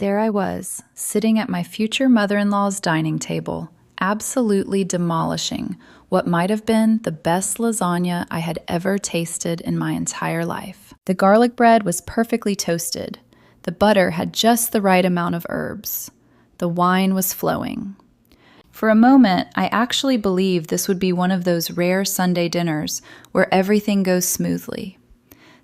There I was, sitting at my future mother-in-law's dining table, absolutely demolishing what might have been the best lasagna I had ever tasted in my entire life. The garlic bread was perfectly toasted. The butter had just the right amount of herbs. The wine was flowing. For a moment, I actually believed this would be one of those rare Sunday dinners where everything goes smoothly.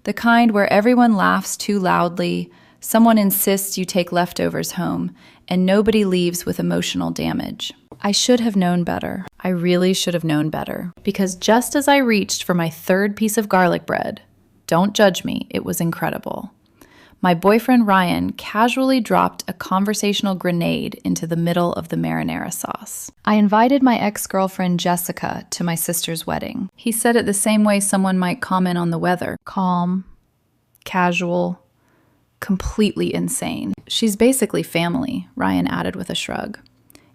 The kind where everyone laughs too loudly, someone insists you take leftovers home, and nobody leaves with emotional damage. I should have known better. I really should have known better. Because just as I reached for my third piece of garlic bread, don't judge me, it was incredible, my boyfriend Ryan casually dropped a conversational grenade into the middle of the marinara sauce. I invited my ex-girlfriend Jessica to my sister's wedding. He said it the same way someone might comment on the weather. Calm, casual, completely insane. She's basically family, Ryan added with a shrug.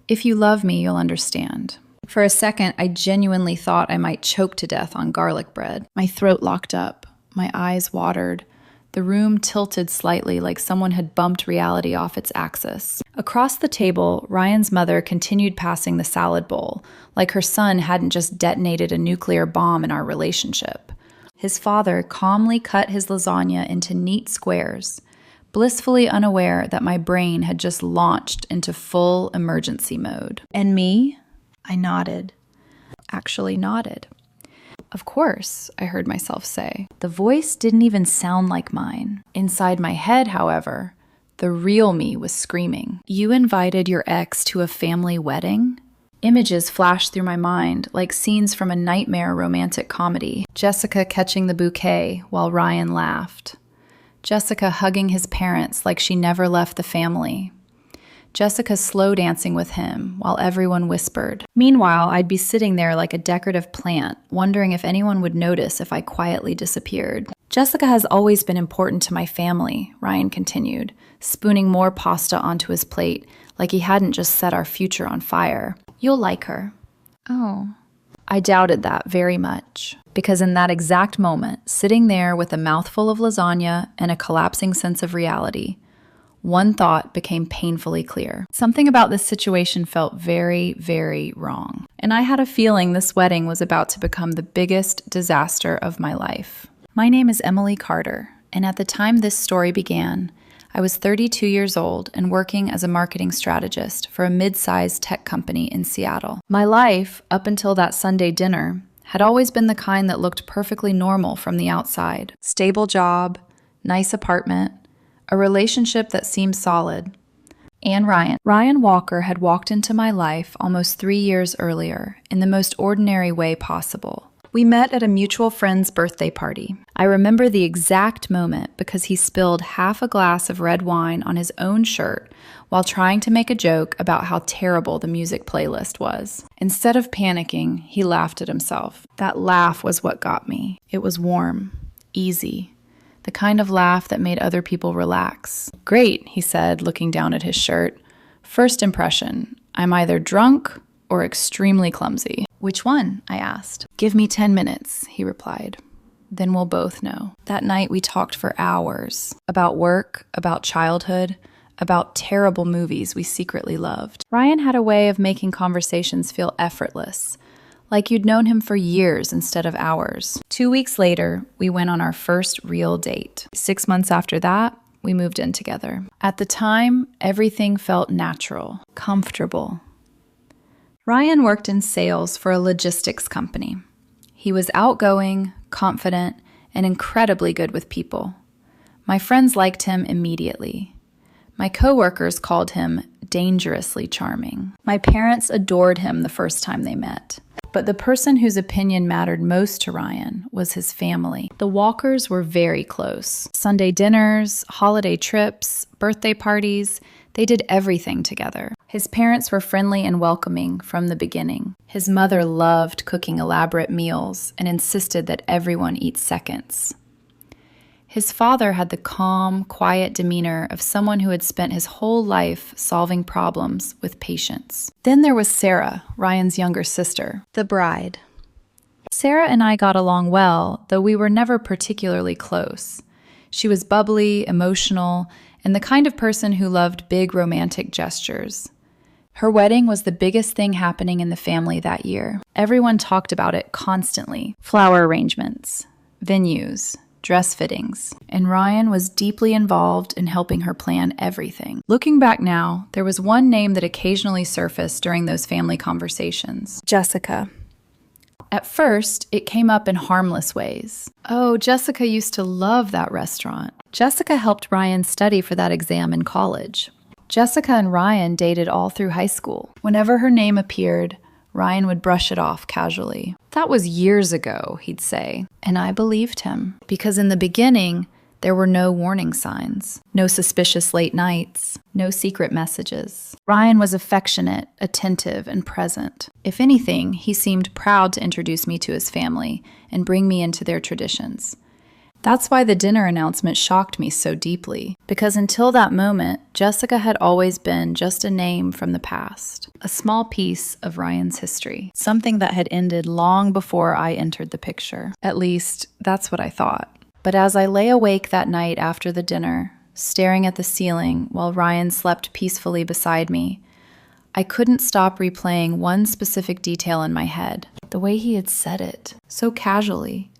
If you love me, you'll understand. For a second, I genuinely thought I might choke to death on garlic bread. My throat locked up. My eyes watered. The room tilted slightly like someone had bumped reality off its axis. Across the table, Ryan's mother continued passing the salad bowl, like her son hadn't just detonated a nuclear bomb in our relationship. His father calmly cut his lasagna into neat squares, blissfully unaware that my brain had just launched into full emergency mode. And me? I nodded. Actually nodded. Of course, I heard myself say. The voice didn't even sound like mine. Inside my head, however, the real me was screaming. You invited your ex to a family wedding? Images flashed through my mind, like scenes from a nightmare romantic comedy. Jessica catching the bouquet while Ryan laughed. Jessica hugging his parents like she never left the family. Jessica slow dancing with him while everyone whispered. Meanwhile, I'd be sitting there like a decorative plant, wondering if anyone would notice if I quietly disappeared. Jessica has always been important to my family, Ryan continued, spooning more pasta onto his plate like he hadn't just set our future on fire. You'll like her. Oh. I doubted that very much, because in that exact moment, sitting there with a mouthful of lasagna and a collapsing sense of reality, one thought became painfully clear. Something about this situation felt very, very wrong. And I had a feeling this wedding was about to become the biggest disaster of my life. My name is Emily Carter, and at the time this story began, I was 32 years old and working as a marketing strategist for a mid-sized tech company in Seattle. My life, up until that Sunday dinner, had always been the kind that looked perfectly normal from the outside. Stable job, nice apartment, a relationship that seemed solid. And Ryan Walker had walked into my life almost 3 years earlier in the most ordinary way possible. We met at a mutual friend's birthday party. I remember the exact moment because he spilled half a glass of red wine on his own shirt while trying to make a joke about how terrible the music playlist was. Instead of panicking, he laughed at himself. That laugh was what got me. It was warm, easy. The kind of laugh that made other people relax. Great, he said, looking down at his shirt. First impression, I'm either drunk or extremely clumsy. Which one? I asked. Give me 10 minutes, he replied. Then we'll both know. That night we talked for hours. About work, about childhood, about terrible movies we secretly loved. Ryan had a way of making conversations feel effortless, like you'd known him for years instead of hours. 2 weeks later, we went on our first real date. 6 months after that, we moved in together. At the time, everything felt natural, comfortable. Ryan worked in sales for a logistics company. He was outgoing, confident, and incredibly good with people. My friends liked him immediately. My coworkers called him dangerously charming. My parents adored him the first time they met. But the person whose opinion mattered most to Ryan was his family. The Walkers were very close. Sunday dinners, holiday trips, birthday parties, they did everything together. His parents were friendly and welcoming from the beginning. His mother loved cooking elaborate meals and insisted that everyone eat seconds. His father had the calm, quiet demeanor of someone who had spent his whole life solving problems with patience. Then there was Sarah, Ryan's younger sister, the bride. Sarah and I got along well, though we were never particularly close. She was bubbly, emotional, and the kind of person who loved big romantic gestures. Her wedding was the biggest thing happening in the family that year. Everyone talked about it constantly. Flower arrangements, venues, dress fittings, and Ryan was deeply involved in helping her plan everything. Looking back now, there was one name that occasionally surfaced during those family conversations: Jessica. At first, it came up in harmless ways. Oh, Jessica used to love that restaurant. Jessica helped Ryan study for that exam in college. Jessica and Ryan dated all through high school. Whenever her name appeared, Ryan would brush it off casually. That was years ago, he'd say. And I believed him, because in the beginning, there were no warning signs, no suspicious late nights, no secret messages. Ryan was affectionate, attentive, and present. If anything, he seemed proud to introduce me to his family and bring me into their traditions. That's why the dinner announcement shocked me so deeply, because until that moment, Jessica had always been just a name from the past, a small piece of Ryan's history, something that had ended long before I entered the picture. At least, that's what I thought. But as I lay awake that night after the dinner, staring at the ceiling while Ryan slept peacefully beside me, I couldn't stop replaying one specific detail in my head, the way he had said it, so casually,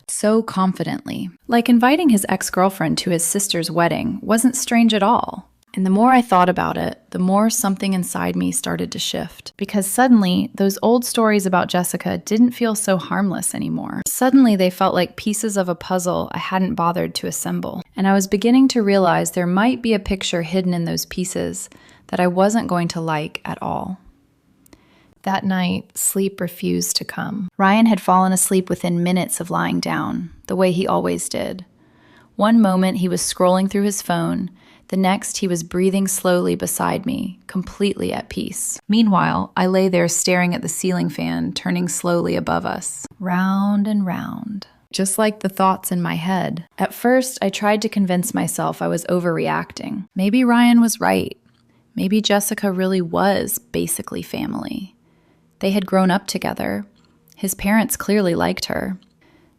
so confidently. Like inviting his ex-girlfriend to his sister's wedding wasn't strange at all. And the more I thought about it, the more something inside me started to shift. Because suddenly, those old stories about Jessica didn't feel so harmless anymore. Suddenly, they felt like pieces of a puzzle I hadn't bothered to assemble. And I was beginning to realize there might be a picture hidden in those pieces that I wasn't going to like at all. That night, sleep refused to come. Ryan had fallen asleep within minutes of lying down, the way he always did. One moment, he was scrolling through his phone. The next, he was breathing slowly beside me, completely at peace. Meanwhile, I lay there staring at the ceiling fan, turning slowly above us, round and round, just like the thoughts in my head. At first, I tried to convince myself I was overreacting. Maybe Ryan was right. Maybe Jessica really was basically family. They had grown up together. His parents clearly liked her.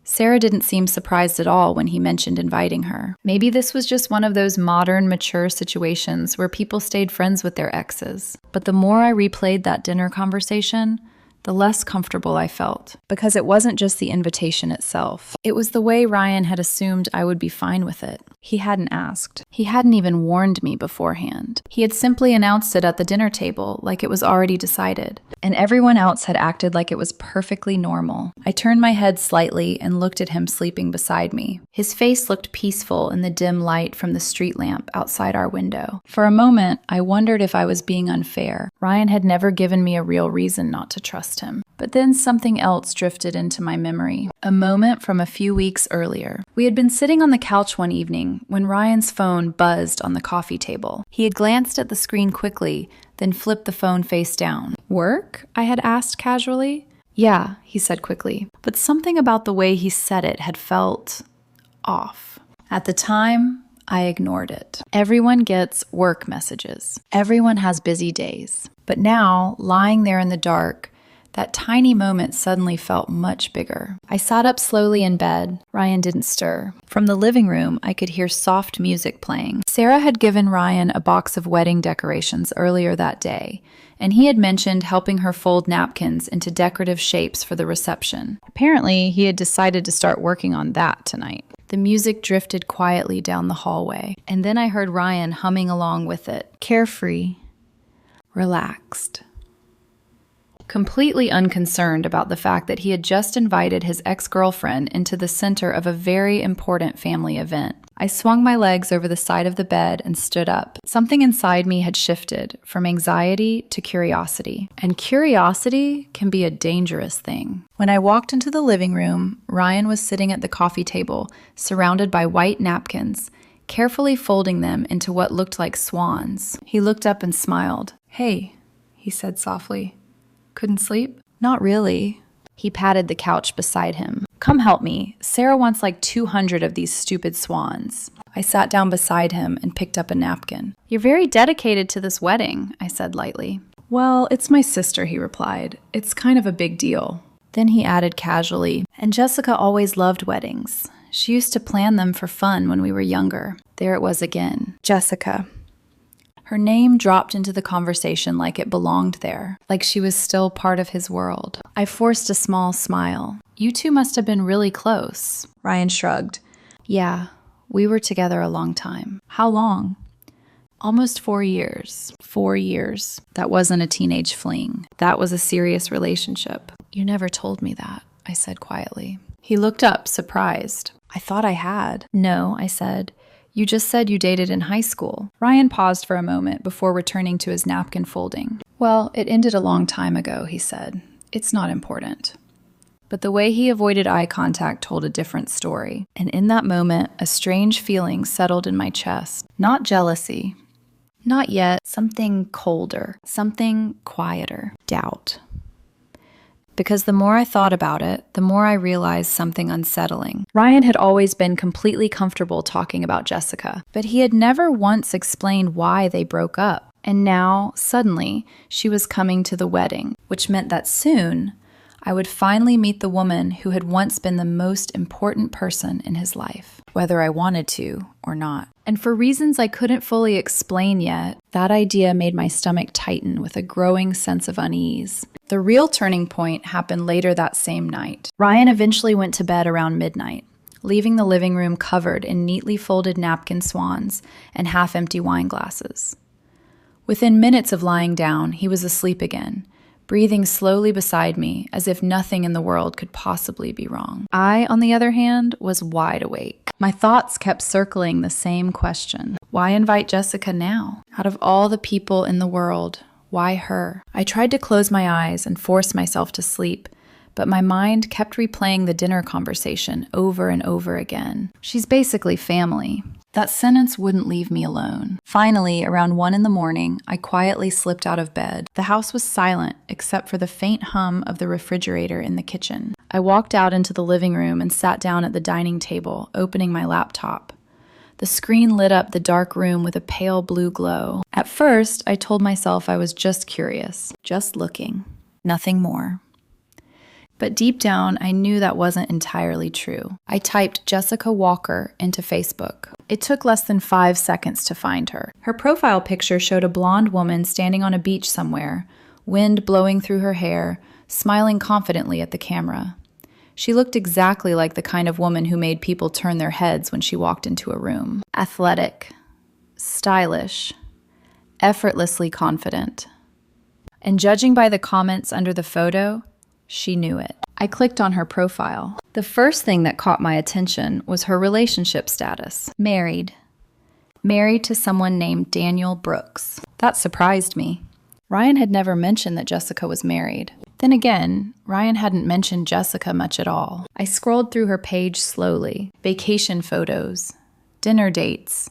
Sarah didn't seem surprised at all when he mentioned inviting her. Maybe this was just one of those modern, mature situations where people stayed friends with their exes. But the more I replayed that dinner conversation, the less comfortable I felt. Because it wasn't just the invitation itself. It was the way Ryan had assumed I would be fine with it. He hadn't asked. He hadn't even warned me beforehand. He had simply announced it at the dinner table like it was already decided. And everyone else had acted like it was perfectly normal. I turned my head slightly and looked at him sleeping beside me. His face looked peaceful in the dim light from the street lamp outside our window. For a moment, I wondered if I was being unfair. Ryan had never given me a real reason not to trust him. But then something else drifted into my memory. A moment from a few weeks earlier. We had been sitting on the couch one evening when Ryan's phone buzzed on the coffee table. He had glanced at the screen quickly, then flipped the phone face down. "Work?" I had asked casually. "Yeah," he said quickly. But something about the way he said it had felt off. At the time, I ignored it. Everyone gets work messages. Everyone has busy days. But now, lying there in the dark, that tiny moment suddenly felt much bigger. I sat up slowly in bed. Ryan didn't stir. From the living room, I could hear soft music playing. Sarah had given Ryan a box of wedding decorations earlier that day, and he had mentioned helping her fold napkins into decorative shapes for the reception. Apparently, he had decided to start working on that tonight. The music drifted quietly down the hallway, and then I heard Ryan humming along with it. Carefree. Relaxed. Completely unconcerned about the fact that he had just invited his ex-girlfriend into the center of a very important family event. I swung my legs over the side of the bed and stood up. Something inside me had shifted from anxiety to curiosity. And curiosity can be a dangerous thing. When I walked into the living room, Ryan was sitting at the coffee table, surrounded by white napkins, carefully folding them into what looked like swans. He looked up and smiled. "Hey," he said softly. "Couldn't sleep?" "Not really." He patted the couch beside him. "Come help me. Sarah wants like 200 of these stupid swans." I sat down beside him and picked up a napkin. "You're very dedicated to this wedding," I said lightly. "Well, it's my sister," he replied. "It's kind of a big deal." Then he added casually, "And Jessica always loved weddings. She used to plan them for fun when we were younger. There it was again. Jessica. Her name dropped into the conversation like it belonged there, like she was still part of his world. I forced a small smile. You two must have been really close. Ryan shrugged. Yeah, we were together a long time. How long? Almost 4 years. 4 years. That wasn't a teenage fling. That was a serious relationship. You never told me that, I said quietly. He looked up, surprised. I thought I had. No, I said. You just said you dated in high school. Ryan paused for a moment before returning to his napkin folding. Well, it ended a long time ago, he said. It's not important. But the way he avoided eye contact told a different story. And in that moment, a strange feeling settled in my chest. Not jealousy. Not yet. Something colder. Something quieter. Doubt. Because the more I thought about it, the more I realized something unsettling. Ryan had always been completely comfortable talking about Jessica, but he had never once explained why they broke up. And now, suddenly, she was coming to the wedding, which meant that soon, I would finally meet the woman who had once been the most important person in his life, whether I wanted to or not. And for reasons I couldn't fully explain yet, that idea made my stomach tighten with a growing sense of unease. The real turning point happened later that same night. Ryan eventually went to bed around midnight, leaving the living room covered in neatly folded napkin swans and half-empty wine glasses. Within minutes of lying down, he was asleep again, breathing slowly beside me as if nothing in the world could possibly be wrong. I, on the other hand, was wide awake. My thoughts kept circling the same question. Why invite Jessica now? Out of all the people in the world, why her? I tried to close my eyes and force myself to sleep, but my mind kept replaying the dinner conversation over and over again. She's basically family. That sentence wouldn't leave me alone. Finally, around 1 a.m, I quietly slipped out of bed. The house was silent, except for the faint hum of the refrigerator in the kitchen. I walked out into the living room and sat down at the dining table, opening my laptop. The screen lit up the dark room with a pale blue glow. At first, I told myself I was just curious, just looking, nothing more. But deep down, I knew that wasn't entirely true. I typed Jessica Walker into Facebook. It took less than 5 seconds to find her. Her profile picture showed a blonde woman standing on a beach somewhere, wind blowing through her hair, smiling confidently at the camera. She looked exactly like the kind of woman who made people turn their heads when she walked into a room. Athletic, stylish, effortlessly confident. And judging by the comments under the photo, she knew it. I clicked on her profile. The first thing that caught my attention was her relationship status. Married. Married to someone named Daniel Brooks. That surprised me. Ryan had never mentioned that Jessica was married. Then again, Ryan hadn't mentioned Jessica much at all. I scrolled through her page slowly. Vacation photos, dinner dates,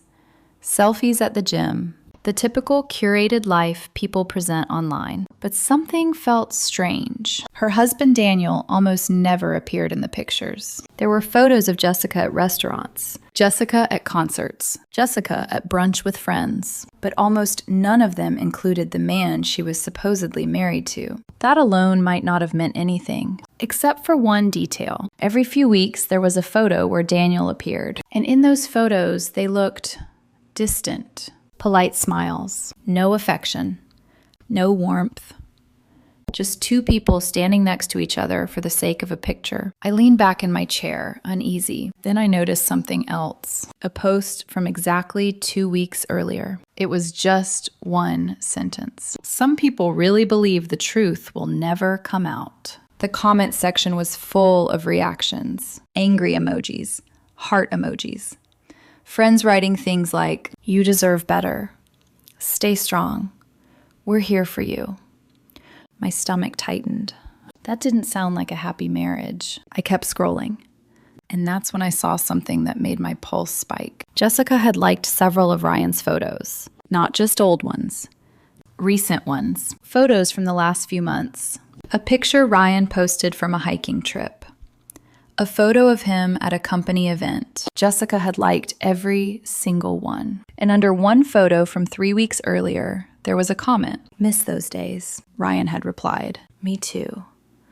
selfies at the gym. The typical curated life people present online. But something felt strange. Her husband Daniel almost never appeared in the pictures. There were photos of Jessica at restaurants, Jessica at concerts, Jessica at brunch with friends, but almost none of them included the man she was supposedly married to. That alone might not have meant anything, except for one detail. Every few weeks there was a photo where Daniel appeared, and in those photos they looked distant. Polite smiles, no affection, no warmth. Just two people standing next to each other for the sake of a picture. I leaned back in my chair, uneasy. Then I noticed something else. A post from exactly 2 weeks earlier. It was just one sentence. Some people really believe the truth will never come out. The comment section was full of reactions. Angry emojis, heart emojis. Friends writing things like, "You deserve better. Stay strong. We're here for you." My stomach tightened. That didn't sound like a happy marriage. I kept scrolling. And that's when I saw something that made my pulse spike. Jessica had liked several of Ryan's photos. Not just old ones. Recent ones. Photos from the last few months. A picture Ryan posted from a hiking trip. A photo of him at a company event. Jessica had liked every single one. And under one photo from 3 weeks earlier, there was a comment. "Miss those days," Ryan had replied. "Me too."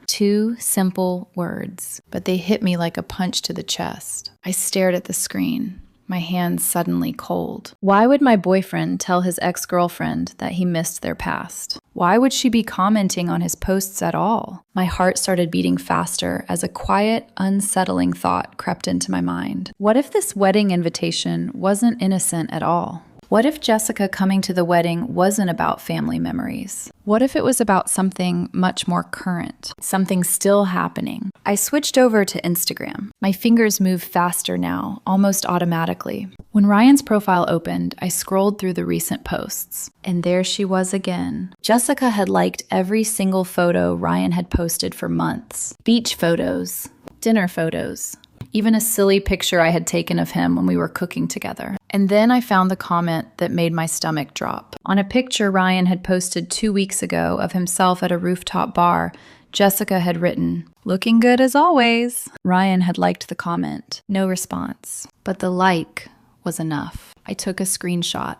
2 simple words, but they hit me like a punch to the chest. I stared at the screen, my hands suddenly cold. Why would my boyfriend tell his ex-girlfriend that he missed their past? Why would she be commenting on his posts at all? My heart started beating faster as a quiet, unsettling thought crept into my mind. What if this wedding invitation wasn't innocent at all? What if Jessica coming to the wedding wasn't about family memories? What if it was about something much more current, something still happening? I switched over to Instagram. My fingers move faster now, almost automatically. When Ryan's profile opened, I scrolled through the recent posts, and there she was again. Jessica had liked every single photo Ryan had posted for months. Beach photos, dinner photos, even a silly picture I had taken of him when we were cooking together. And then I found the comment that made my stomach drop. On a picture Ryan had posted 2 weeks ago of himself at a rooftop bar, Jessica had written, "Looking good as always." Ryan had liked the comment. No response. But the like was enough. I took a screenshot.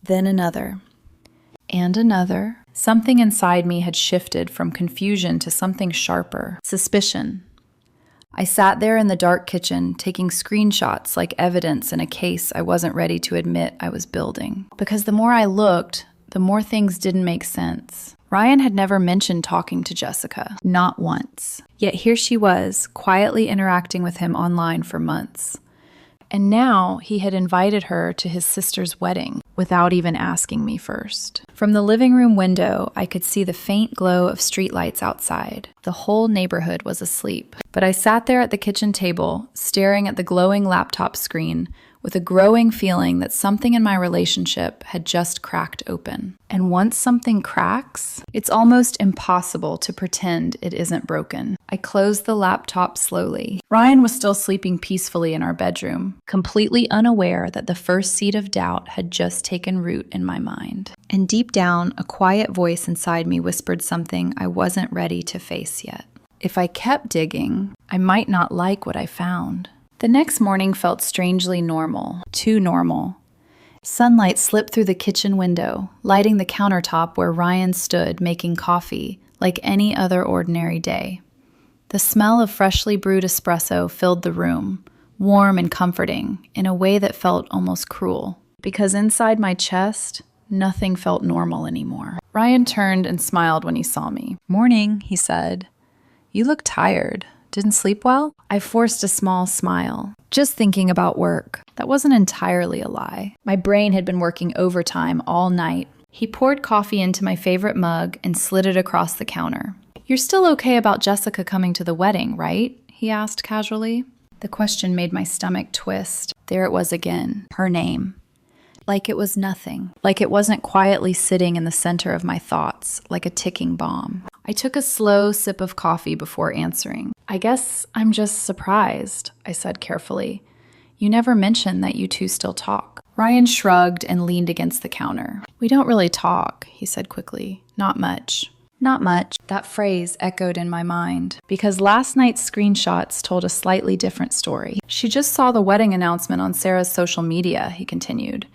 Then another. And another. Something inside me had shifted from confusion to something sharper. Suspicion. I sat there in the dark kitchen, taking screenshots like evidence in a case I wasn't ready to admit I was building. Because the more I looked, the more things didn't make sense. Ryan had never mentioned talking to Jessica, not once. Yet here she was, quietly interacting with him online for months. And now he had invited her to his sister's wedding without even asking me first. From the living room window, I could see the faint glow of streetlights outside. The whole neighborhood was asleep. But I sat there at the kitchen table, staring at the glowing laptop screen, with a growing feeling that something in my relationship had just cracked open. And once something cracks, it's almost impossible to pretend it isn't broken. I closed the laptop slowly. Ryan was still sleeping peacefully in our bedroom, completely unaware that the first seed of doubt had just taken root in my mind. And deep down, a quiet voice inside me whispered something I wasn't ready to face yet. If I kept digging, I might not like what I found. The next morning felt strangely normal, too normal. Sunlight slipped through the kitchen window, lighting the countertop where Ryan stood making coffee like any other ordinary day. The smell of freshly brewed espresso filled the room, warm and comforting, in a way that felt almost cruel. Because inside my chest, nothing felt normal anymore. Ryan turned and smiled when he saw me. "Morning," he said. "You look tired. Didn't sleep well?" I forced a small smile, just thinking about work. That wasn't entirely a lie. My brain had been working overtime all night. He poured coffee into my favorite mug and slid it across the counter. "You're still okay about Jessica coming to the wedding, right?" he asked casually. The question made my stomach twist. There it was again, her name. Like it was nothing. Like it wasn't quietly sitting in the center of my thoughts, like a ticking bomb. I took a slow sip of coffee before answering. "I guess I'm just surprised," I said carefully. "You never mentioned that you two still talk." Ryan shrugged and leaned against the counter. "We don't really talk," he said quickly. "Not much." Not much. That phrase echoed in my mind, because last night's screenshots told a slightly different story. "She just saw the wedding announcement on Sarah's social media," he continued.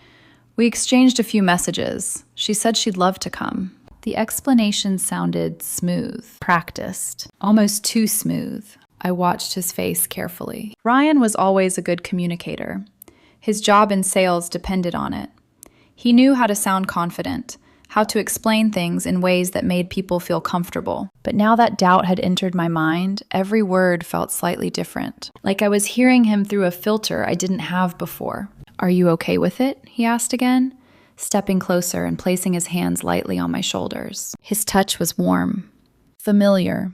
"We exchanged a few messages. She said she'd love to come." The explanation sounded smooth, practiced, almost too smooth. I watched his face carefully. Ryan was always a good communicator. His job in sales depended on it. He knew how to sound confident, how to explain things in ways that made people feel comfortable. But now that doubt had entered my mind, every word felt slightly different, like I was hearing him through a filter I didn't have before. "Are you okay with it?" he asked again, stepping closer and placing his hands lightly on my shoulders. His touch was warm, familiar,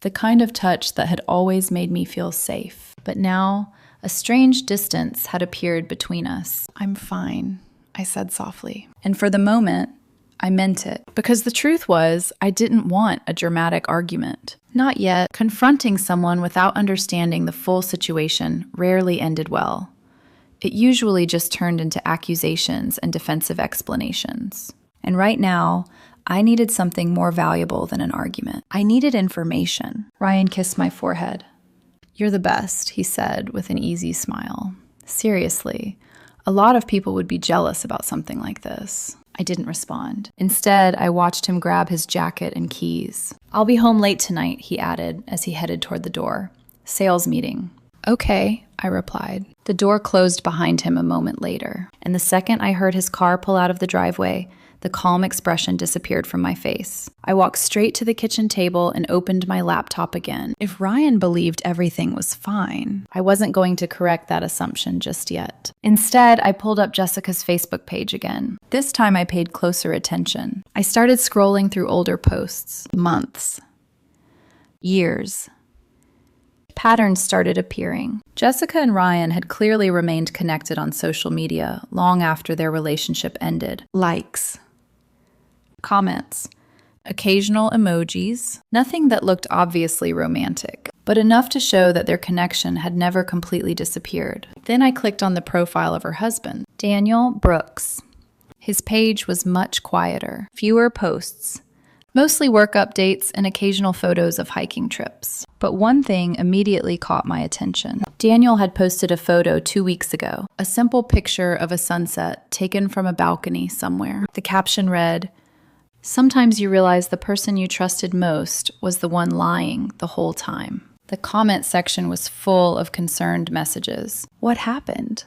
the kind of touch that had always made me feel safe. But now, a strange distance had appeared between us. "I'm fine," I said softly. And for the moment, I meant it. Because the truth was, I didn't want a dramatic argument. Not yet. Confronting someone without understanding the full situation rarely ended well. It usually just turned into accusations and defensive explanations. And right now, I needed something more valuable than an argument. I needed information. Ryan kissed my forehead. "You're the best," he said with an easy smile. Seriously, a lot of people would be jealous about something like this. I didn't respond. Instead, I watched him grab his jacket and keys. "I'll be home late tonight," he added as he headed toward the door. "Sales meeting." "Okay," I replied. The door closed behind him a moment later, and the second I heard his car pull out of the driveway, the calm expression disappeared from my face. I walked straight to the kitchen table and opened my laptop again. If Ryan believed everything was fine, I wasn't going to correct that assumption just yet. Instead, I pulled up Jessica's Facebook page again. This time I paid closer attention. I started scrolling through older posts. Months. Years. Patterns started appearing. Jessica and Ryan had clearly remained connected on social media long after their relationship ended. Likes. Comments. Occasional emojis. Nothing that looked obviously romantic, but enough to show that their connection had never completely disappeared. Then I clicked on the profile of her husband, Daniel Brooks. His page was much quieter. Fewer posts. Mostly work updates and occasional photos of hiking trips. But one thing immediately caught my attention. Daniel had posted a photo 2 weeks ago, a simple picture of a sunset taken from a balcony somewhere. The caption read, "Sometimes you realize the person you trusted most was the one lying the whole time." The comment section was full of concerned messages. "What happened?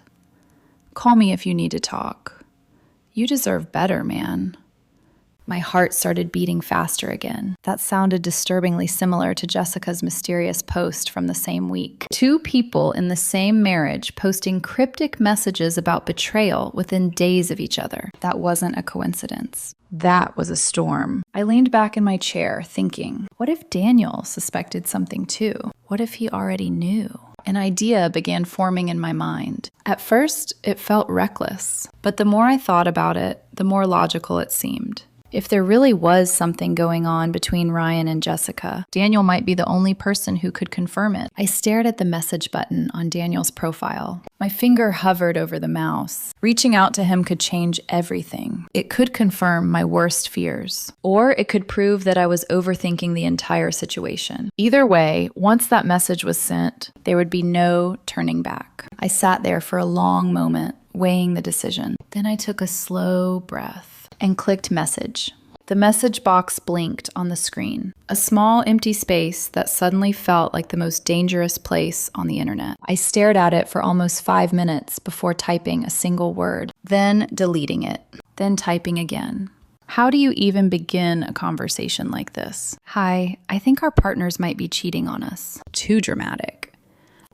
Call me if you need to talk. You deserve better, man." My heart started beating faster again. That sounded disturbingly similar to Jessica's mysterious post from the same week. Two people in the same marriage posting cryptic messages about betrayal within days of each other. That wasn't a coincidence. That was a storm. I leaned back in my chair, thinking, what if Daniel suspected something too? What if he already knew? An idea began forming in my mind. At first, it felt reckless, but the more I thought about it, the more logical it seemed. If there really was something going on between Ryan and Jessica, Daniel might be the only person who could confirm it. I stared at the message button on Daniel's profile. My finger hovered over the mouse. Reaching out to him could change everything. It could confirm my worst fears, or it could prove that I was overthinking the entire situation. Either way, once that message was sent, there would be no turning back. I sat there for a long moment, weighing the decision. Then I took a slow breath and clicked message. The message box blinked on the screen, a small empty space that suddenly felt like the most dangerous place on the internet. I stared at it for almost 5 minutes before typing a single word, then deleting it, then typing again. How do you even begin a conversation like this? "Hi, I think our partners might be cheating on us." Too dramatic.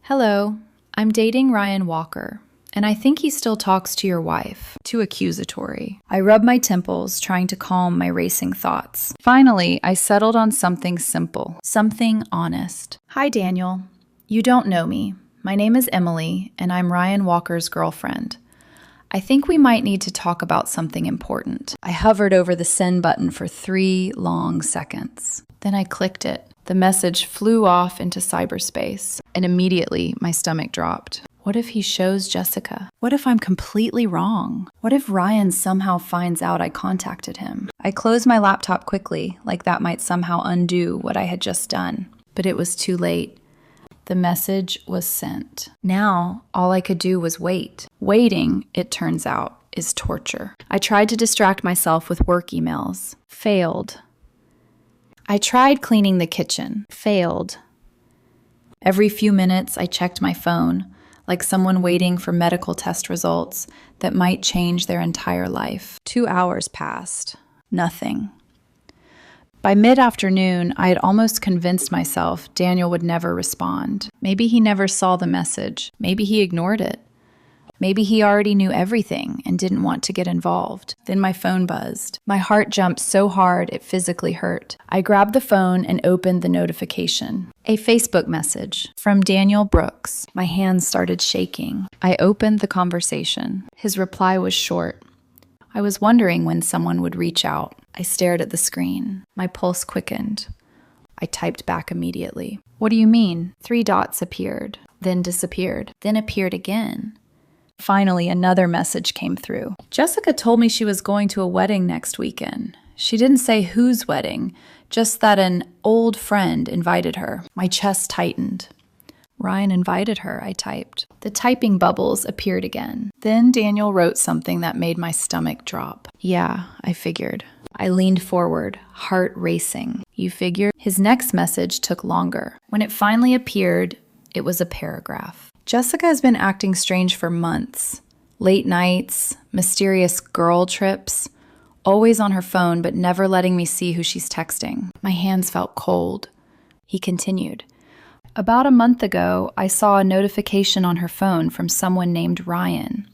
"Hello, I'm dating Ryan Walker, and I think he still talks to your wife." Too accusatory. I rubbed my temples, trying to calm my racing thoughts. Finally, I settled on something simple, something honest. "Hi, Daniel. You don't know me. My name is Emily, and I'm Ryan Walker's girlfriend. I think we might need to talk about something important." I hovered over the send button for 3 long seconds. Then I clicked it. The message flew off into cyberspace, and immediately my stomach dropped. What if he shows Jessica? What if I'm completely wrong? What if Ryan somehow finds out I contacted him? I closed my laptop quickly, like that might somehow undo what I had just done. But it was too late. The message was sent. Now, all I could do was wait. Waiting, it turns out, is torture. I tried to distract myself with work emails. Failed. I tried cleaning the kitchen. Failed. Every few minutes, I checked my phone, like someone waiting for medical test results that might change their entire life. 2 hours passed. Nothing. By mid-afternoon, I had almost convinced myself Daniel would never respond. Maybe he never saw the message. Maybe he ignored it. Maybe he already knew everything and didn't want to get involved. Then my phone buzzed. My heart jumped so hard it physically hurt. I grabbed the phone and opened the notification. A Facebook message from Daniel Brooks. My hands started shaking. I opened the conversation. His reply was short. I was wondering when someone would reach out. I stared at the screen. My pulse quickened. I typed back immediately. "What do you mean?" 3 dots appeared, then disappeared, then appeared again. Finally, another message came through. "Jessica told me she was going to a wedding next weekend. She didn't say whose wedding, just that an old friend invited her." My chest tightened. Ryan invited her, I typed. The typing bubbles appeared again. Then Daniel wrote something that made my stomach drop. Yeah, I figured. I leaned forward, heart racing. You figure? His next message took longer. When it finally appeared, it was a paragraph. Jessica has been acting strange for months. Late nights, mysterious girl trips, always on her phone but never letting me see who she's texting. My hands felt cold. He continued. About a month ago, I saw a notification on her phone from someone named Ryan.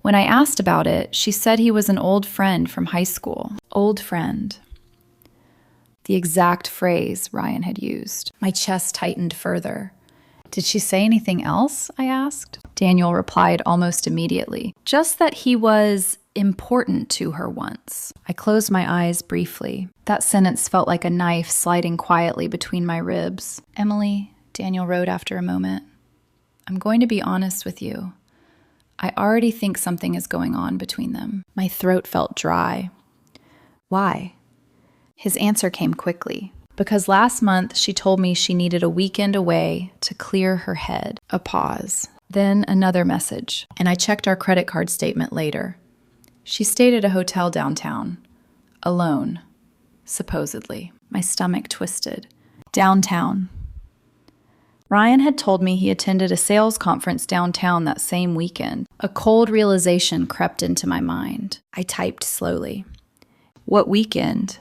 When I asked about it, she said he was an old friend from high school. Old friend. The exact phrase Ryan had used. My chest tightened further. Did she say anything else? I asked. Daniel replied almost immediately. Just that he was important to her once. I closed my eyes briefly. That sentence felt like a knife sliding quietly between my ribs. Emily, Daniel wrote after a moment, I'm going to be honest with you. I already think something is going on between them. My throat felt dry. Why? His answer came quickly. Because last month she told me she needed a weekend away to clear her head. A pause. Then another message. And I checked our credit card statement later. She stayed at a hotel downtown. Alone. Supposedly. My stomach twisted. Downtown. Ryan had told me he attended a sales conference downtown that same weekend. A cold realization crept into my mind. I typed slowly. What weekend?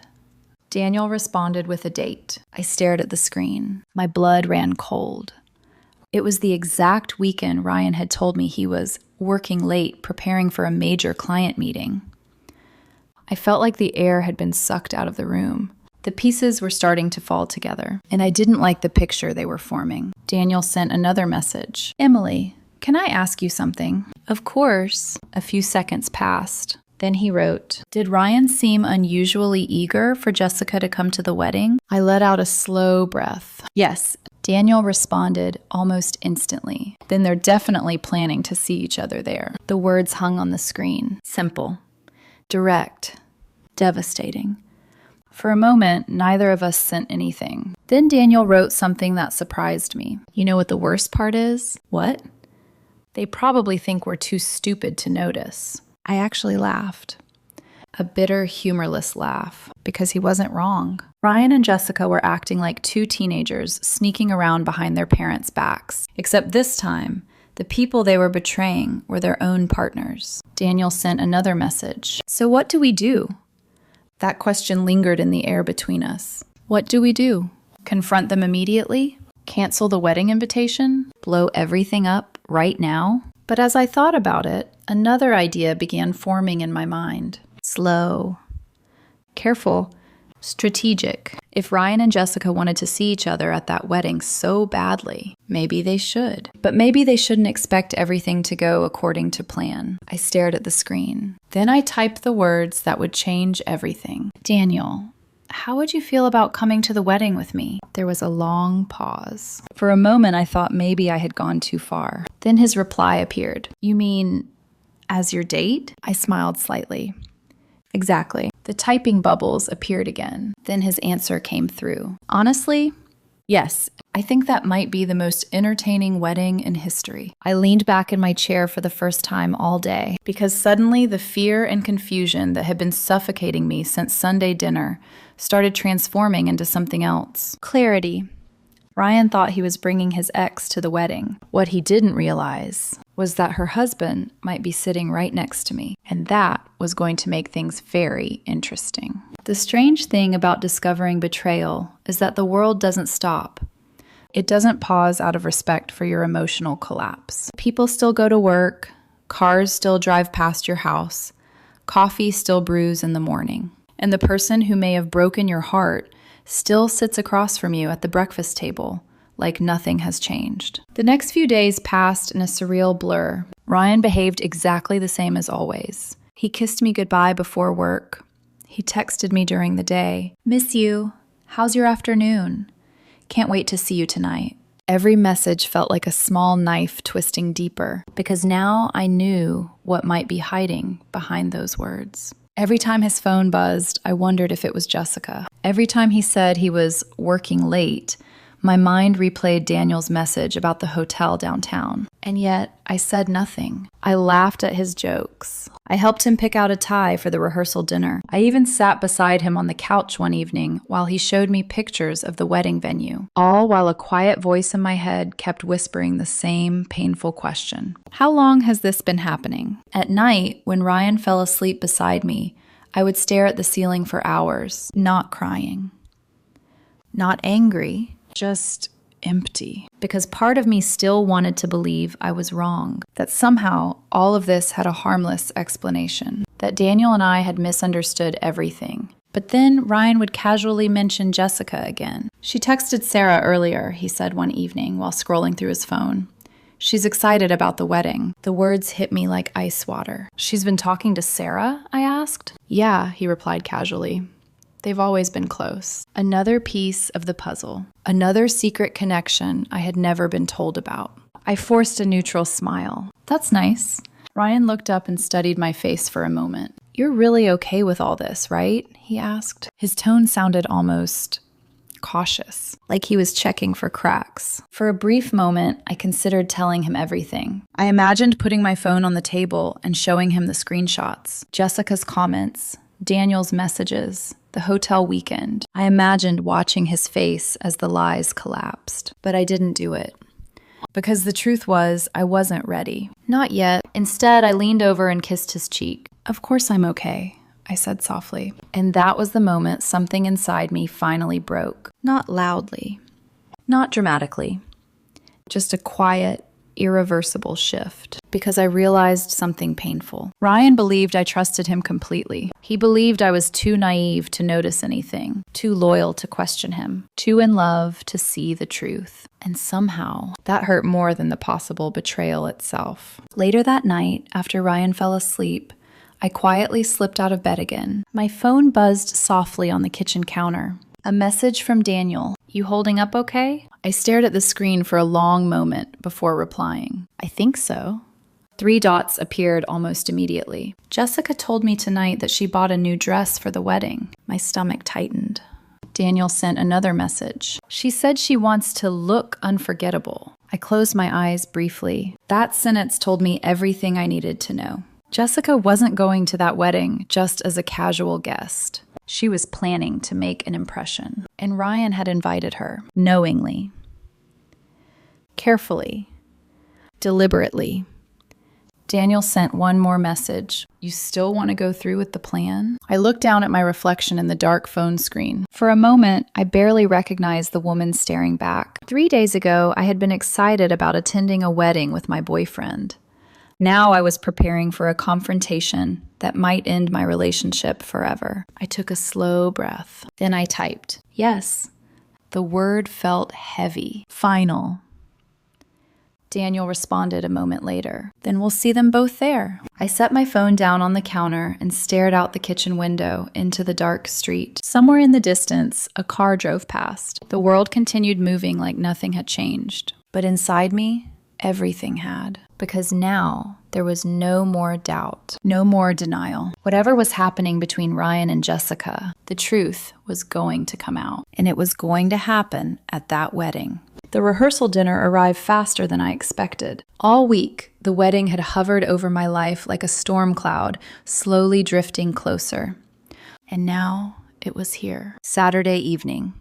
Daniel responded with a date. I stared at the screen. My blood ran cold. It was the exact weekend Ryan had told me he was working late, preparing for a major client meeting. I felt like the air had been sucked out of the room. The pieces were starting to fall together, and I didn't like the picture they were forming. Daniel sent another message. Emily, can I ask you something? Of course. A few seconds passed. Then he wrote, Did Ryan seem unusually eager for Jessica to come to the wedding? I let out a slow breath. Yes. Daniel responded almost instantly. Then they're definitely planning to see each other there. The words hung on the screen. Simple. Direct. Devastating. For a moment, neither of us sent anything. Then Daniel wrote something that surprised me. You know what the worst part is? What? They probably think we're too stupid to notice. I actually laughed. A bitter, humorless laugh, because he wasn't wrong. Ryan and Jessica were acting like two teenagers sneaking around behind their parents' backs. Except this time, the people they were betraying were their own partners. Daniel sent another message. So what do we do? That question lingered in the air between us. What do we do? Confront them immediately? Cancel the wedding invitation? Blow everything up right now? But as I thought about it, another idea began forming in my mind. Slow. Careful. Strategic. If Ryan and Jessica wanted to see each other at that wedding so badly, maybe they should. But maybe they shouldn't expect everything to go according to plan. I stared at the screen. Then I typed the words that would change everything. Daniel, how would you feel about coming to the wedding with me? There was a long pause. For a moment, I thought maybe I had gone too far. Then his reply appeared. You mean, as your date? I smiled slightly. Exactly. The typing bubbles appeared again. Then his answer came through. Honestly, yes, I think that might be the most entertaining wedding in history. I leaned back in my chair for the first time all day, because suddenly the fear and confusion that had been suffocating me since Sunday dinner started transforming into something else. Clarity. Ryan thought he was bringing his ex to the wedding. What he didn't realize was that her husband might be sitting right next to me, and that was going to make things very interesting. The strange thing about discovering betrayal is that the world doesn't stop. It doesn't pause out of respect for your emotional collapse. People still go to work, cars still drive past your house, coffee still brews in the morning, and the person who may have broken your heart still sits across from you at the breakfast table, like nothing has changed. The next few days passed in a surreal blur. Ryan behaved exactly the same as always. He kissed me goodbye before work. He texted me during the day. Miss you. How's your afternoon? Can't wait to see you tonight. Every message felt like a small knife twisting deeper, because now I knew what might be hiding behind those words. Every time his phone buzzed, I wondered if it was Jessica. Every time he said he was working late, My mind replayed Daniel's message about the hotel downtown, and yet I said nothing. I laughed at his jokes. I helped him pick out a tie for the rehearsal dinner. I even sat beside him on the couch one evening while he showed me pictures of the wedding venue, all while a quiet voice in my head kept whispering the same painful question. How long has this been happening? At night, when Ryan fell asleep beside me, I would stare at the ceiling for hours, not crying, not angry, just empty, because part of me still wanted to believe I was wrong, that somehow all of this had a harmless explanation, that Daniel and I had misunderstood everything. But then Ryan would casually mention Jessica again. She texted Sarah earlier, he said one evening while scrolling through his phone. She's excited about the wedding. The words hit me like ice water. She's been talking to Sarah? I asked. Yeah, he replied casually. They've always been close. Another piece of the puzzle. Another secret connection I had never been told about. I forced a neutral smile. That's nice. Ryan looked up and studied my face for a moment. You're really okay with all this, right? He asked. His tone sounded almost cautious, like he was checking for cracks. For a brief moment, I considered telling him everything. I imagined putting my phone on the table and showing him the screenshots, Jessica's comments, Daniel's messages, the hotel weekend. I imagined watching his face as the lies collapsed, but I didn't do it. Because the truth was, I wasn't ready. Not yet. Instead, I leaned over and kissed his cheek. Of course I'm okay, I said softly. And that was the moment something inside me finally broke. Not loudly, not dramatically, just a quiet, irreversible shift, because I realized something painful. Ryan believed I trusted him completely. He believed I was too naive to notice anything, too loyal to question him, too in love to see the truth. And somehow, that hurt more than the possible betrayal itself. Later that night, after Ryan fell asleep, I quietly slipped out of bed again. My phone buzzed softly on the kitchen counter. A message from Daniel. You holding up okay? I stared at the screen for a long moment before replying. I think so. 3 dots appeared almost immediately. Jessica told me tonight that she bought a new dress for the wedding. My stomach tightened. Daniel sent another message. She said she wants to look unforgettable. I closed my eyes briefly. That sentence told me everything I needed to know. Jessica wasn't going to that wedding just as a casual guest. She was planning to make an impression, and Ryan had invited her, knowingly, carefully, deliberately. Daniel sent one more message. You still want to go through with the plan? I looked down at my reflection in the dark phone screen. For a moment, I barely recognized the woman staring back. 3 days ago, I had been excited about attending a wedding with my boyfriend. Now I was preparing for a confrontation that might end my relationship forever. I took a slow breath. Then I typed, yes. The word felt heavy, final. Daniel responded a moment later. Then we'll see them both there. I set my phone down on the counter and stared out the kitchen window into the dark street. Somewhere in the distance, a car drove past. The world continued moving like nothing had changed. But inside me, everything had. Because now there was no more doubt, no more denial. Whatever was happening between Ryan and Jessica, the truth was going to come out. And it was going to happen at that wedding. The rehearsal dinner arrived faster than I expected. All week, the wedding had hovered over my life like a storm cloud, slowly drifting closer. And now it was here. Saturday evening.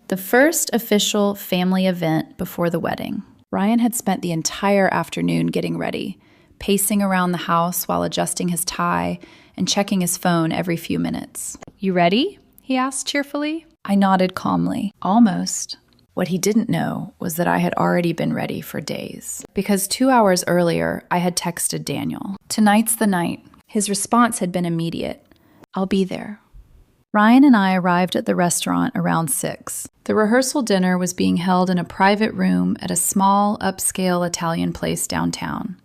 The first official family event before the wedding. Ryan had spent the entire afternoon getting ready, pacing around the house while adjusting his tie and checking his phone every few minutes. You ready? He asked cheerfully. I nodded calmly. Almost. What he didn't know was that I had already been ready for days. Because 2 hours earlier, I had texted Daniel. Tonight's the night. His response had been immediate. I'll be there. Ryan and I arrived at the restaurant around 6. The rehearsal dinner was being held in a private room at a small, upscale Italian place downtown.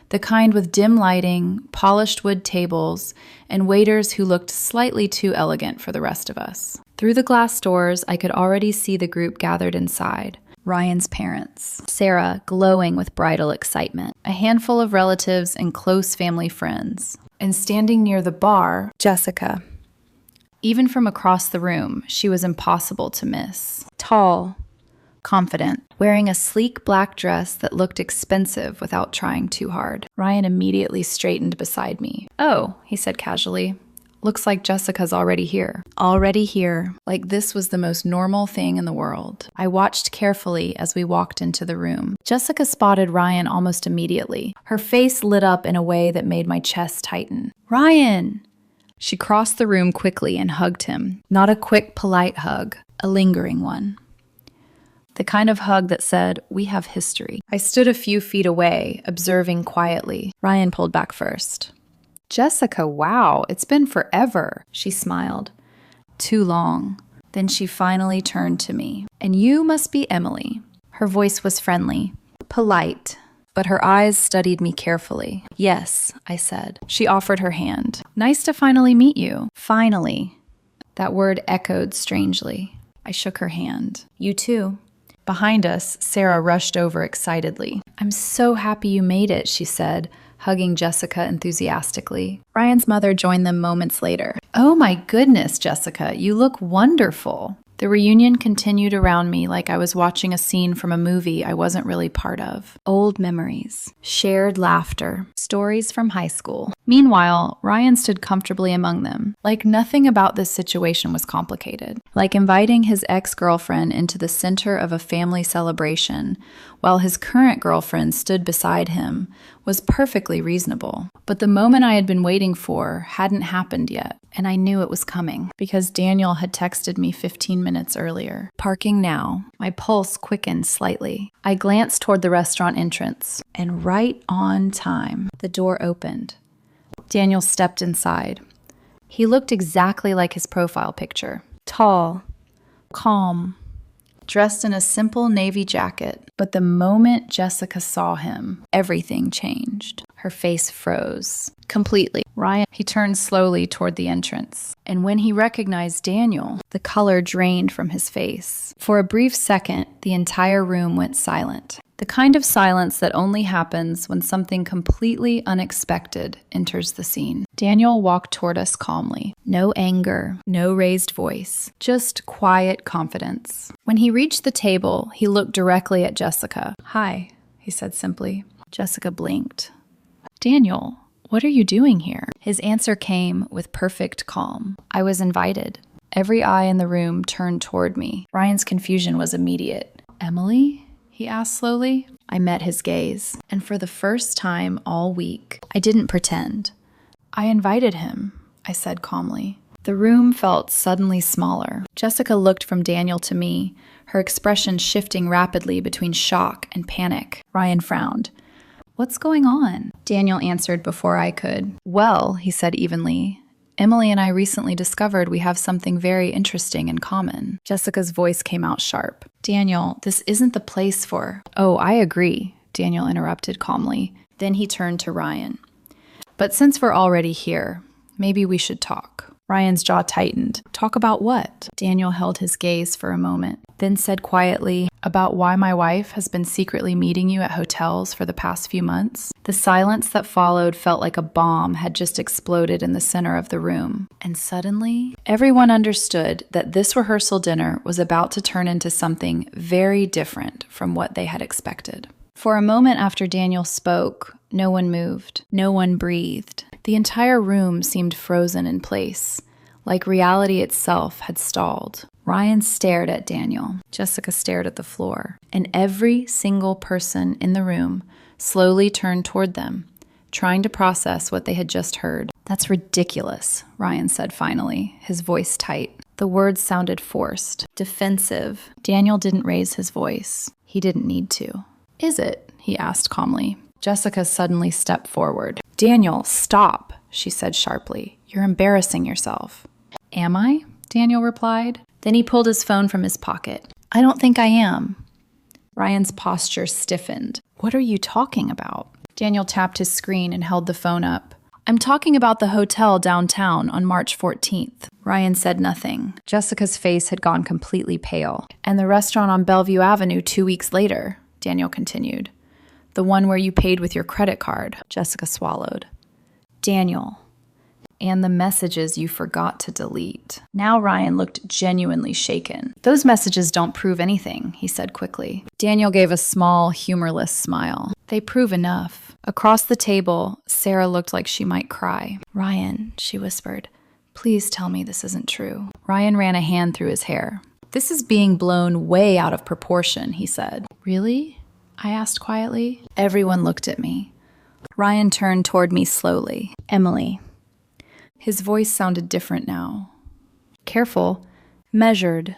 The kind with dim lighting, polished wood tables, and waiters who looked slightly too elegant for the rest of us. Through the glass doors, I could already see the group gathered inside. Ryan's parents, Sarah glowing with bridal excitement, a handful of relatives and close family friends, and standing near the bar, Jessica. Even from across the room, she was impossible to miss. Tall, confident, wearing a sleek black dress that looked expensive without trying too hard. Ryan immediately straightened beside me. "Oh," he said casually. "Looks like Jessica's already here." Already here. Like this was the most normal thing in the world. I watched carefully as we walked into the room. Jessica spotted Ryan almost immediately. Her face lit up in a way that made my chest tighten. "Ryan!" She crossed the room quickly and hugged him. Not a quick, polite hug, a lingering one. The kind of hug that said, "We have history." I stood a few feet away, observing quietly. Ryan pulled back first. "Jessica, wow, it's been forever," she smiled. "Too long." Then she finally turned to me. "And you must be Emily." Her voice was friendly, polite, but her eyes studied me carefully. "Yes," I said. She offered her hand. "Nice to finally meet you." Finally. That word echoed strangely. I shook her hand. "You too." Behind us, Sarah rushed over excitedly. "I'm so happy you made it," she said, hugging Jessica enthusiastically. Ryan's mother joined them moments later. "Oh my goodness, Jessica, you look wonderful." The reunion continued around me like I was watching a scene from a movie I wasn't really part of. Old memories, shared laughter, stories from high school. Meanwhile, Ryan stood comfortably among them, like nothing about this situation was complicated, like inviting his ex-girlfriend into the center of a family celebration, while his current girlfriend stood beside him, was perfectly reasonable. But the moment I had been waiting for hadn't happened yet, and I knew it was coming, because Daniel had texted me 15 minutes earlier. "Parking now." My pulse quickened slightly. I glanced toward the restaurant entrance, and right on time, the door opened. Daniel stepped inside. He looked exactly like his profile picture. Tall, calm, dressed in a simple navy jacket. But the moment Jessica saw him, everything changed. Her face froze. Completely. Ryan, he turned slowly toward the entrance. And when he recognized Daniel, the color drained from his face. For a brief second, the entire room went silent. The kind of silence that only happens when something completely unexpected enters the scene. Daniel walked toward us calmly. No anger, no raised voice, just quiet confidence. When he reached the table, he looked directly at Jessica. "Hi," he said simply. Jessica blinked. "Daniel, what are you doing here?" His answer came with perfect calm. "I was invited." Every eye in the room turned toward me. Ryan's confusion was immediate. "Emily?" he asked slowly. I met his gaze, and for the first time all week, I didn't pretend. "I invited him," I said calmly. The room felt suddenly smaller. Jessica looked from Daniel to me, her expression shifting rapidly between shock and panic. Ryan frowned. "What's going on?" Daniel answered before I could. "Well," he said evenly, "Emily and I recently discovered we have something very interesting in common." Jessica's voice came out sharp. "Daniel, this isn't the place for—" "Oh, I agree," Daniel interrupted calmly. Then he turned to Ryan. "But since we're already here, maybe we should talk." Ryan's jaw tightened. "Talk about what?" Daniel held his gaze for a moment, then said quietly, "About why my wife has been secretly meeting you at hotels for the past few months." The silence that followed felt like a bomb had just exploded in the center of the room. And suddenly, everyone understood that this rehearsal dinner was about to turn into something very different from what they had expected. For a moment after Daniel spoke, no one moved. No one breathed. The entire room seemed frozen in place, like reality itself had stalled. Ryan stared at Daniel. Jessica stared at the floor. And every single person in the room slowly turned toward them, trying to process what they had just heard. "That's ridiculous," Ryan said finally, his voice tight. The words sounded forced, defensive. Daniel didn't raise his voice. He didn't need to. "Is it?" he asked calmly. Jessica suddenly stepped forward. "Daniel, stop," she said sharply. "You're embarrassing yourself." "Am I?" Daniel replied. Then he pulled his phone from his pocket. "I don't think I am." Ryan's posture stiffened. "What are you talking about?" Daniel tapped his screen and held the phone up. "I'm talking about the hotel downtown on March 14th. Ryan said nothing. Jessica's face had gone completely pale. "And the restaurant on Bellevue Avenue 2 weeks later," Daniel continued. "The one where you paid with your credit card." Jessica swallowed. "Daniel." And the messages you forgot to delete. Now Ryan looked genuinely shaken. Those messages don't prove anything, he said quickly. Daniel gave a small, humorless smile. They prove enough. Across the table, Sarah looked like she might cry. Ryan, she whispered, please tell me this isn't true. Ryan ran a hand through his hair. This is being blown way out of proportion, he said. Really? I asked quietly. Everyone looked at me. Ryan turned toward me slowly. Emily. His voice sounded different now. Careful, measured,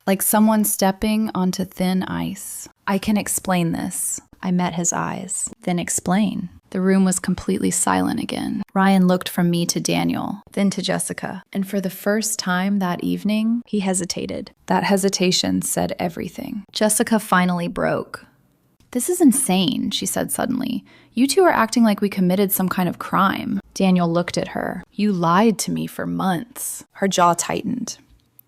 like someone stepping onto thin ice. I can explain this. I met his eyes. Then explain. The room was completely silent again. Ryan looked from me to Daniel, then to Jessica. And for the first time that evening, he hesitated. That hesitation said everything. Jessica finally broke. This is insane, she said suddenly. You two are acting like we committed some kind of crime. Daniel looked at her. You lied to me for months. Her jaw tightened.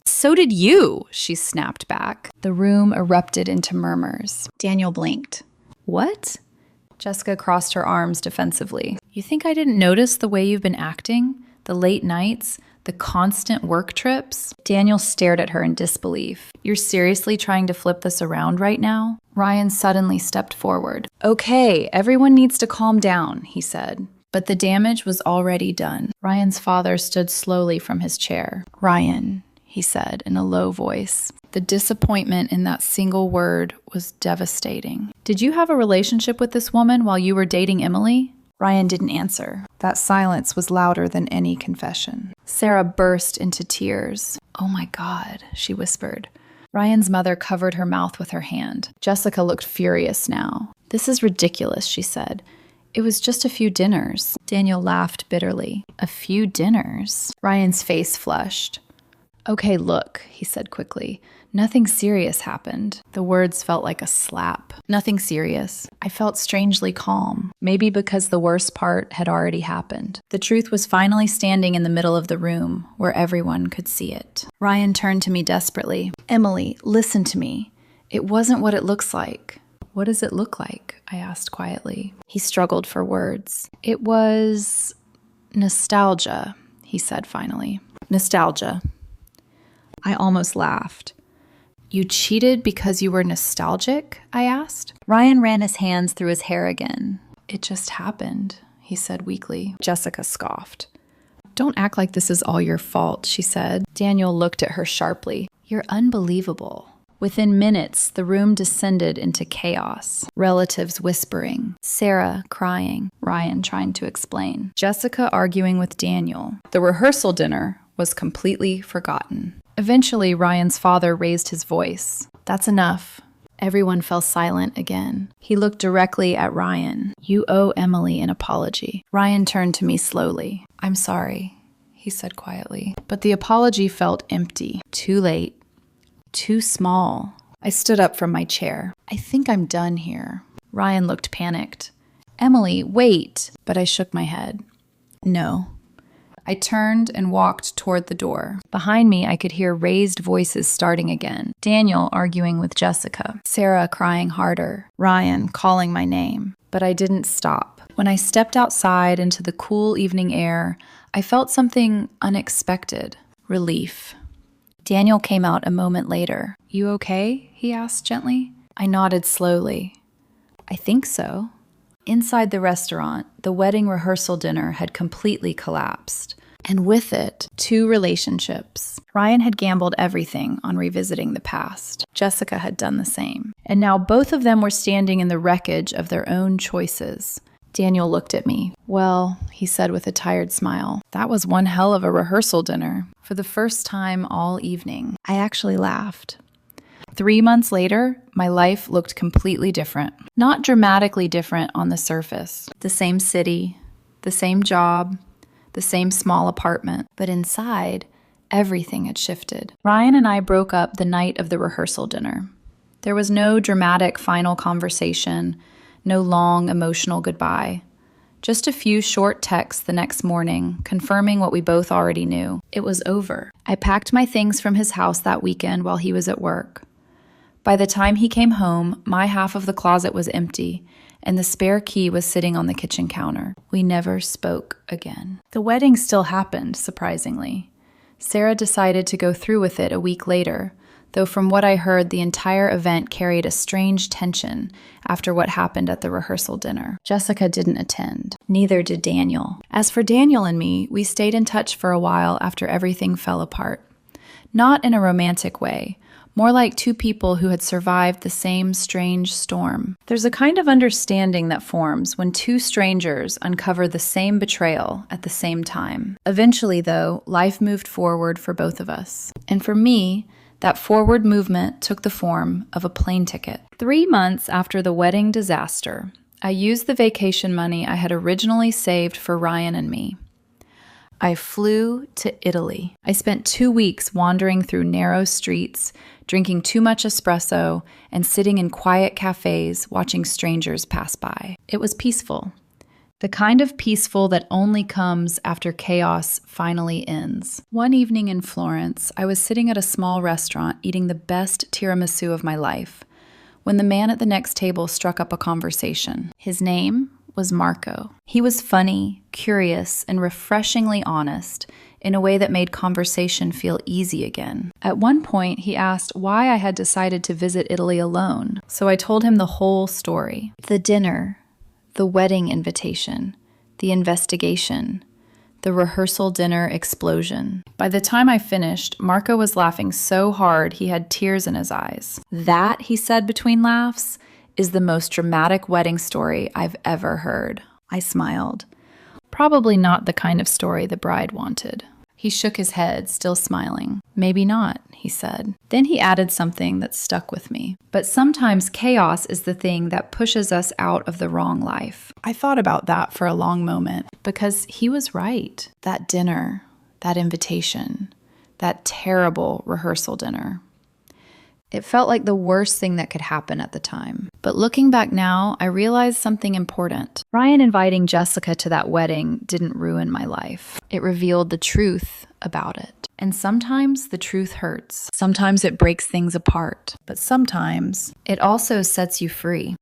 So did you, she snapped back. The room erupted into murmurs. Daniel blinked. What? Jessica crossed her arms defensively. You think I didn't notice the way you've been acting? The late nights? The constant work trips? Daniel stared at her in disbelief. You're seriously trying to flip this around right now? Ryan suddenly stepped forward. Okay, everyone needs to calm down, he said. But the damage was already done. Ryan's father stood slowly from his chair. Ryan, he said in a low voice. The disappointment in that single word was devastating. Did you have a relationship with this woman while you were dating Emily? Ryan didn't answer. That silence was louder than any confession. Sarah burst into tears. Oh my God, she whispered. Ryan's mother covered her mouth with her hand. Jessica looked furious now. This is ridiculous, she said. It was just a few dinners. Daniel laughed bitterly. A few dinners? Ryan's face flushed. Okay, look, he said quickly. Nothing serious happened. The words felt like a slap. Nothing serious. I felt strangely calm, maybe because the worst part had already happened. The truth was finally standing in the middle of the room, where everyone could see it. Ryan turned to me desperately. Emily, listen to me. It wasn't what it looks like. What does it look like? I asked quietly. He struggled for words. It was nostalgia, he said finally. Nostalgia. I almost laughed. You cheated because you were nostalgic? I asked. Ryan ran his hands through his hair again. It just happened, he said weakly. Jessica scoffed. Don't act like this is all your fault, she said. Daniel looked at her sharply. You're unbelievable. Within minutes, the room descended into chaos. Relatives whispering, Sarah crying, Ryan trying to explain, Jessica arguing with Daniel. The rehearsal dinner was completely forgotten. Eventually, Ryan's father raised his voice. That's enough. Everyone fell silent again. He looked directly at Ryan. You owe Emily an apology. Ryan turned to me slowly. I'm sorry, he said quietly. But the apology felt empty. Too late. Too small. I stood up from my chair. I think I'm done here. Ryan looked panicked. Emily, wait. But I shook my head. No. I turned and walked toward the door. Behind me, I could hear raised voices starting again. Daniel arguing with Jessica. Sarah crying harder. Ryan calling my name. But I didn't stop. When I stepped outside into the cool evening air, I felt something unexpected. Relief. Daniel came out a moment later. You okay? He asked gently. I nodded slowly. I think so. Inside the restaurant, the wedding rehearsal dinner had completely collapsed. And with it, 2 relationships. Ryan had gambled everything on revisiting the past. Jessica had done the same. And now both of them were standing in the wreckage of their own choices. Daniel looked at me. Well, he said with a tired smile, that was one hell of a rehearsal dinner. For the first time all evening, I actually laughed. 3 months later, my life looked completely different. Not dramatically different on the surface. The same city, the same job, the same small apartment. But inside, everything had shifted. Ryan and I broke up the night of the rehearsal dinner. There was no dramatic final conversation, no long emotional goodbye. Just a few short texts the next morning, confirming what we both already knew. It was over. I packed my things from his house that weekend while he was at work. By the time he came home, my half of the closet was empty, and the spare key was sitting on the kitchen counter. We never spoke again. The wedding still happened, surprisingly. Sarah decided to go through with it a week later, though from what I heard, the entire event carried a strange tension after what happened at the rehearsal dinner. Jessica didn't attend. Neither did Daniel. As for Daniel and me, we stayed in touch for a while after everything fell apart. Not in a romantic way, more like two people who had survived the same strange storm. There's a kind of understanding that forms when two strangers uncover the same betrayal at the same time. Eventually, though, life moved forward for both of us. And for me, that forward movement took the form of a plane ticket. 3 months after the wedding disaster, I used the vacation money I had originally saved for Ryan and me. I flew to Italy. I spent 2 weeks wandering through narrow streets, drinking too much espresso, and sitting in quiet cafes watching strangers pass by. It was peaceful. The kind of peaceful that only comes after chaos finally ends. One evening in Florence, I was sitting at a small restaurant eating the best tiramisu of my life, when the man at the next table struck up a conversation. His name was Marco. He was funny, curious, and refreshingly honest in a way that made conversation feel easy again. At one point, he asked why I had decided to visit Italy alone, so I told him the whole story. The dinner, the wedding invitation, the investigation, the rehearsal dinner explosion. By the time I finished, Marco was laughing so hard he had tears in his eyes. That, he said between laughs, is the most dramatic wedding story I've ever heard. I smiled. Probably not the kind of story the bride wanted. He shook his head, still smiling. Maybe not, he said. Then he added something that stuck with me. But sometimes chaos is the thing that pushes us out of the wrong life. I thought about that for a long moment, because he was right. That dinner, that invitation, that terrible rehearsal dinner. It felt like the worst thing that could happen at the time. But looking back now, I realized something important. Ryan inviting Jessica to that wedding didn't ruin my life. It revealed the truth about it. And sometimes the truth hurts. Sometimes it breaks things apart. But sometimes it also sets you free.